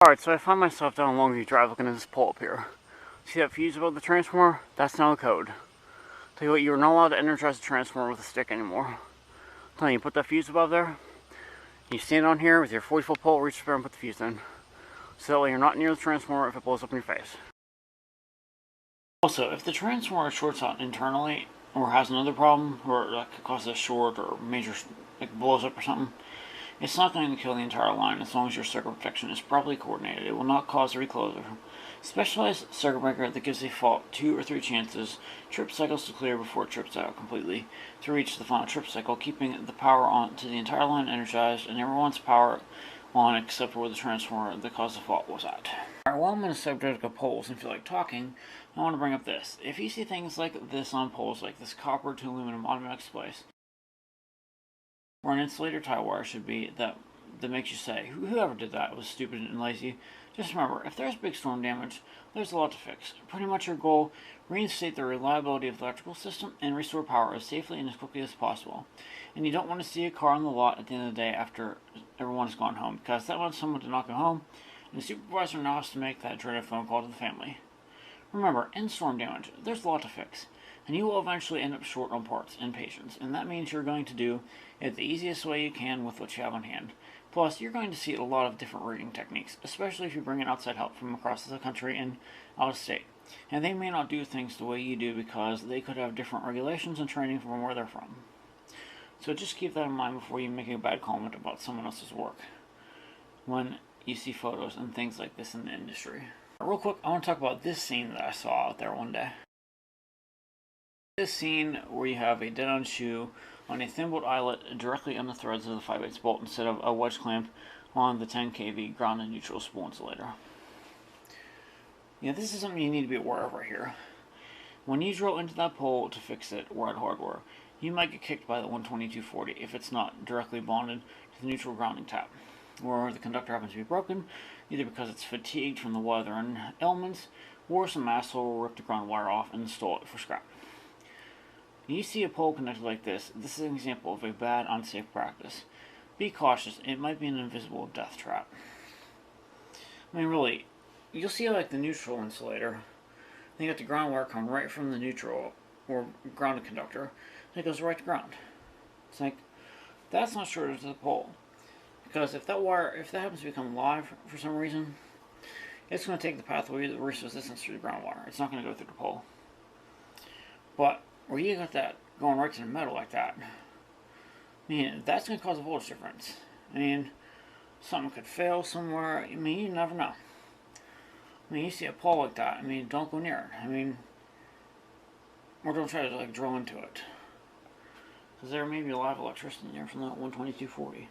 Alright, so I find myself down Longview Drive looking at this pole up here. See that fuse above the transformer? That's now the code. Tell you what, you're not allowed to energize the transformer with a stick anymore. Tell you, put that fuse above there, you stand on here with your 40-foot pole, reach over and put the fuse in. So that way you're not near the transformer if it blows up in your face. Also, if the transformer shorts out internally, or has another problem, or that could cause a short or major, like blows up or something, it's not going to kill the entire line as long as your circuit protection is properly coordinated. It will not cause a recloser. Specialized circuit breaker that gives a fault 2 or 3 chances, trip cycles to clear before it trips out completely to reach the final trip cycle, keeping the power on to the entire line energized and everyone's power on except where the transformer that caused the fault was at. Alright, while I'm on the subject of poles and feel like talking, I want to bring up this. If you see things like this on poles, like this copper to aluminum automatic splice, where an insulator tie wire should be, that makes you say, whoever did that was stupid and lazy. Just remember, if there's big storm damage, there's a lot to fix. Pretty much your goal, reinstate the reliability of the electrical system and restore power as safely and as quickly as possible. And you don't want to see a car on the lot at the end of the day after everyone's gone home, because that wants someone to not go home, and the supervisor now has to make that dreaded phone call to the family. Remember, in storm damage, there's a lot to fix, and you will eventually end up short on parts and patience, and that means you're going to do it the easiest way you can with what you have on hand. Plus, you're going to see a lot of different rigging techniques, especially if you bring in outside help from across the country and out of state. And they may not do things the way you do because they could have different regulations and training from where they're from. So just keep that in mind before you make a bad comment about someone else's work when you see photos and things like this in the industry. Real quick, I want to talk about this scene that I saw out there one day. This scene where you have a dead-on shoe on a thin bolt eyelet directly on the threads of the 5/8 bolt instead of a wedge clamp on the 10 kV ground and neutral spool insulator. Yeah, this is something you need to be aware of right here. When you drill into that pole to fix it or add hardware, you might get kicked by the 12240 if it's not directly bonded to the neutral grounding tap, or the conductor happens to be broken, either because it's fatigued from the weather and elements, or some asshole will rip the ground wire off and install it for scrap. When you see a pole connected like this is an example of a bad, unsafe practice. Be cautious, it might be an invisible death trap. I mean, really, you'll see like the neutral insulator, they got the ground wire coming right from the neutral or grounded conductor, and it goes right to ground. It's like, that's not shorted to the pole. Because if that happens to become live for some reason, it's going to take the pathway of the resistance through the ground wire. It's not going to go through the pole. But where you got that going right to the metal like that, I mean, that's going to cause a voltage difference. I mean, something could fail somewhere. I mean, you never know. I mean, you see a pole like that, I mean, don't go near it. I mean, or don't try to like drill into it. Because there may be a live electricity in there from that 12240.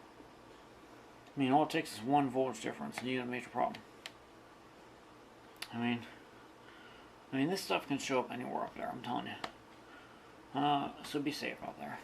I mean, all it takes is one voltage difference and you got a major problem. I mean, this stuff can show up anywhere up there, I'm telling you. So be safe out there.